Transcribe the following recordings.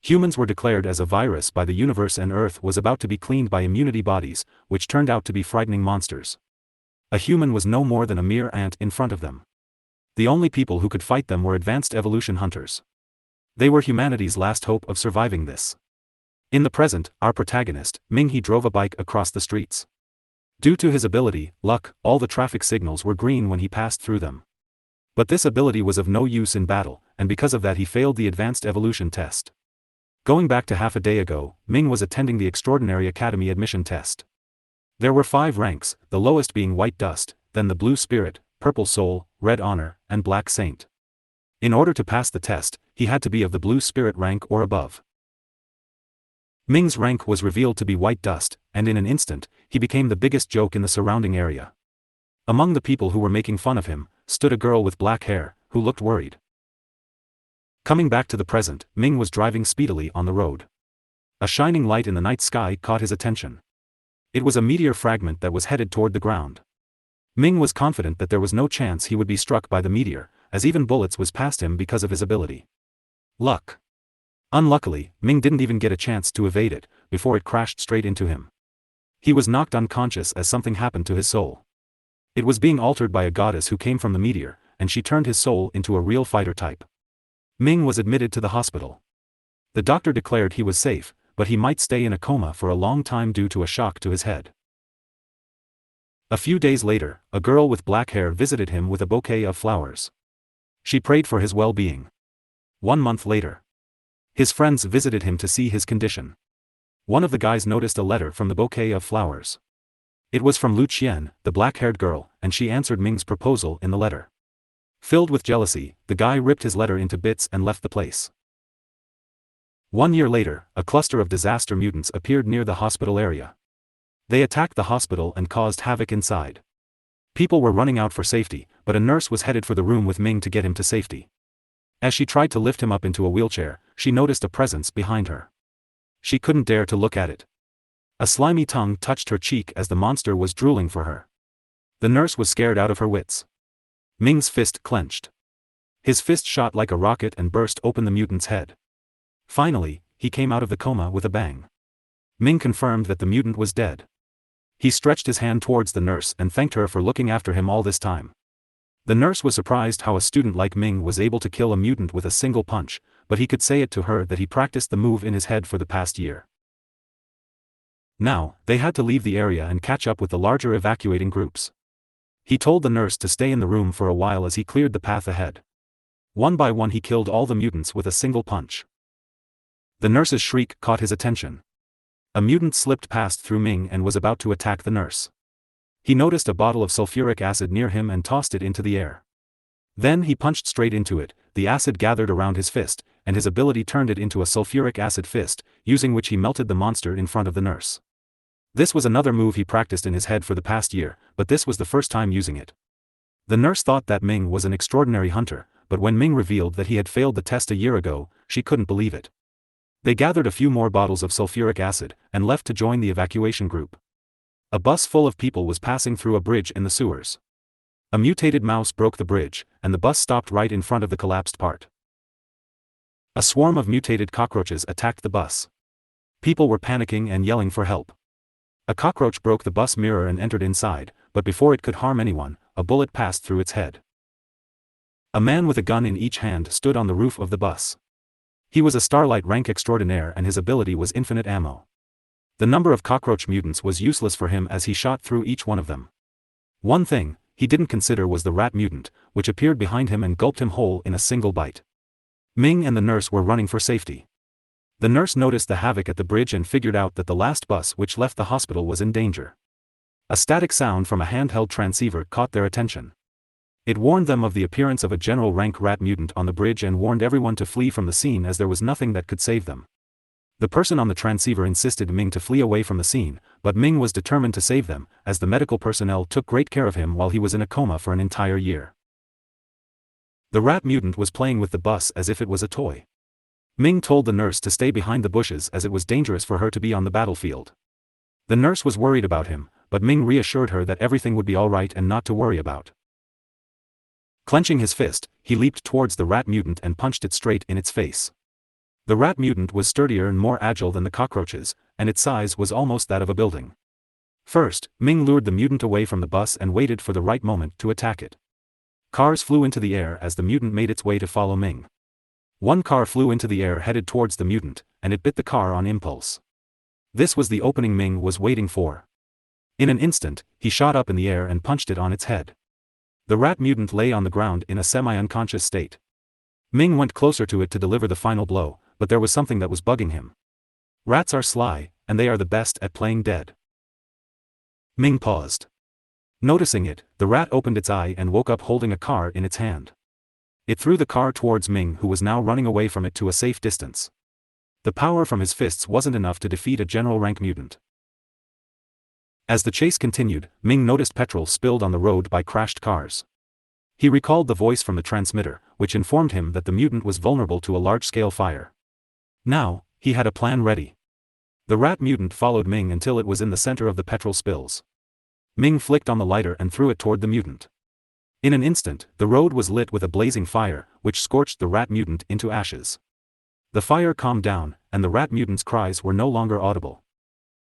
Humans were declared as a virus by the universe, and Earth was about to be cleaned by immunity bodies, which turned out to be frightening monsters. A human was no more than a mere ant in front of them. The only people who could fight them were advanced evolution hunters. They were humanity's last hope of surviving this. In the present, our protagonist, Ming He, drove a bike across the streets. Due to his ability, luck, all the traffic signals were green when he passed through them. But this ability was of no use in battle, and because of that he failed the advanced evolution test. Going back to half a day ago, Ming was attending the Extraordinary Academy admission test. There were 5 ranks, the lowest being White Dust, then the Blue Spirit, Purple Soul, Red Honor, and Black Saint. In order to pass the test, he had to be of the Blue Spirit rank or above. Ming's rank was revealed to be White Dust, and in an instant, he became the biggest joke in the surrounding area. Among the people who were making fun of him, stood a girl with black hair, who looked worried. Coming back to the present, Ming was driving speedily on the road. A shining light in the night sky caught his attention. It was a meteor fragment that was headed toward the ground. Ming was confident that there was no chance he would be struck by the meteor, as even bullets was past him because of his ability. Luck. Unluckily, Ming didn't even get a chance to evade it, before it crashed straight into him. He was knocked unconscious as something happened to his soul. It was being altered by a goddess who came from the meteor, and she turned his soul into a real fighter type. Ming was admitted to the hospital. The doctor declared he was safe, but he might stay in a coma for a long time due to a shock to his head. A few days later, a girl with black hair visited him with a bouquet of flowers. She prayed for his well-being. 1 month later, his friends visited him to see his condition. One of the guys noticed a letter from the bouquet of flowers. It was from Lu Qian, the black-haired girl, and she answered Ming's proposal in the letter. Filled with jealousy, the guy ripped his letter into bits and left the place. 1 year later, a cluster of disaster mutants appeared near the hospital area. They attacked the hospital and caused havoc inside. People were running out for safety, but a nurse was headed for the room with Ming to get him to safety. As she tried to lift him up into a wheelchair, she noticed a presence behind her. She couldn't dare to look at it. A slimy tongue touched her cheek as the monster was drooling for her. The nurse was scared out of her wits. Ming's fist clenched. His fist shot like a rocket and burst open the mutant's head. Finally, he came out of the coma with a bang. Ming confirmed that the mutant was dead. He stretched his hand towards the nurse and thanked her for looking after him all this time. The nurse was surprised how a student like Ming was able to kill a mutant with a single punch, but he could say it to her that he practiced the move in his head for the past year. Now, they had to leave the area and catch up with the larger evacuating groups. He told the nurse to stay in the room for a while as he cleared the path ahead. One by one he killed all the mutants with a single punch. The nurse's shriek caught his attention. A mutant slipped past through Ming and was about to attack the nurse. He noticed a bottle of sulfuric acid near him and tossed it into the air. Then he punched straight into it, the acid gathered around his fist, and his ability turned it into a sulfuric acid fist, using which he melted the monster in front of the nurse. This was another move he practiced in his head for the past year, but this was the first time using it. The nurse thought that Ming was an extraordinary hunter, but when Ming revealed that he had failed the test a year ago, she couldn't believe it. They gathered a few more bottles of sulfuric acid, and left to join the evacuation group. A bus full of people was passing through a bridge in the sewers. A mutated mouse broke the bridge, and the bus stopped right in front of the collapsed part. A swarm of mutated cockroaches attacked the bus. People were panicking and yelling for help. A cockroach broke the bus mirror and entered inside, but before it could harm anyone, a bullet passed through its head. A man with a gun in each hand stood on the roof of the bus. He was a Starlight rank extraordinaire and his ability was infinite ammo. The number of cockroach mutants was useless for him as he shot through each one of them. One thing he didn't consider was the rat mutant, which appeared behind him and gulped him whole in a single bite. Ming and the nurse were running for safety. The nurse noticed the havoc at the bridge and figured out that the last bus which left the hospital was in danger. A static sound from a handheld transceiver caught their attention. It warned them of the appearance of a general rank rat mutant on the bridge and warned everyone to flee from the scene as there was nothing that could save them. The person on the transceiver insisted Ming to flee away from the scene, but Ming was determined to save them, as the medical personnel took great care of him while he was in a coma for an entire year. The rat mutant was playing with the bus as if it was a toy. Ming told the nurse to stay behind the bushes as it was dangerous for her to be on the battlefield. The nurse was worried about him, but Ming reassured her that everything would be alright and not to worry about. Clenching his fist, he leaped towards the rat mutant and punched it straight in its face. The rat mutant was sturdier and more agile than the cockroaches, and its size was almost that of a building. First, Ming lured the mutant away from the bus and waited for the right moment to attack it. Cars flew into the air as the mutant made its way to follow Ming. One car flew into the air headed towards the mutant, and it bit the car on impulse. This was the opening Ming was waiting for. In an instant, he shot up in the air and punched it on its head. The rat mutant lay on the ground in a semi-unconscious state. Ming went closer to it to deliver the final blow, but there was something that was bugging him. Rats are sly, and they are the best at playing dead. Ming paused. Noticing it, the rat opened its eye and woke up holding a car in its hand. It threw the car towards Ming, who was now running away from it to a safe distance. The power from his fists wasn't enough to defeat a general rank mutant. As the chase continued, Ming noticed petrol spilled on the road by crashed cars. He recalled the voice from the transmitter, which informed him that the mutant was vulnerable to a large-scale fire. Now, he had a plan ready. The rat mutant followed Ming until it was in the center of the petrol spills. Ming flicked on the lighter and threw it toward the mutant. In an instant, the road was lit with a blazing fire, which scorched the rat mutant into ashes. The fire calmed down, and the rat mutant's cries were no longer audible.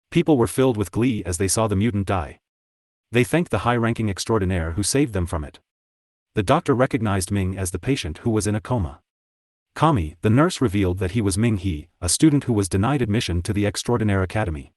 People were filled with glee as they saw the mutant die. They thanked the high-ranking extraordinaire who saved them from it. The doctor recognized Ming as the patient who was in a coma. Coma, the nurse, revealed that he was Ming He, a student who was denied admission to the Extraordinaire Academy.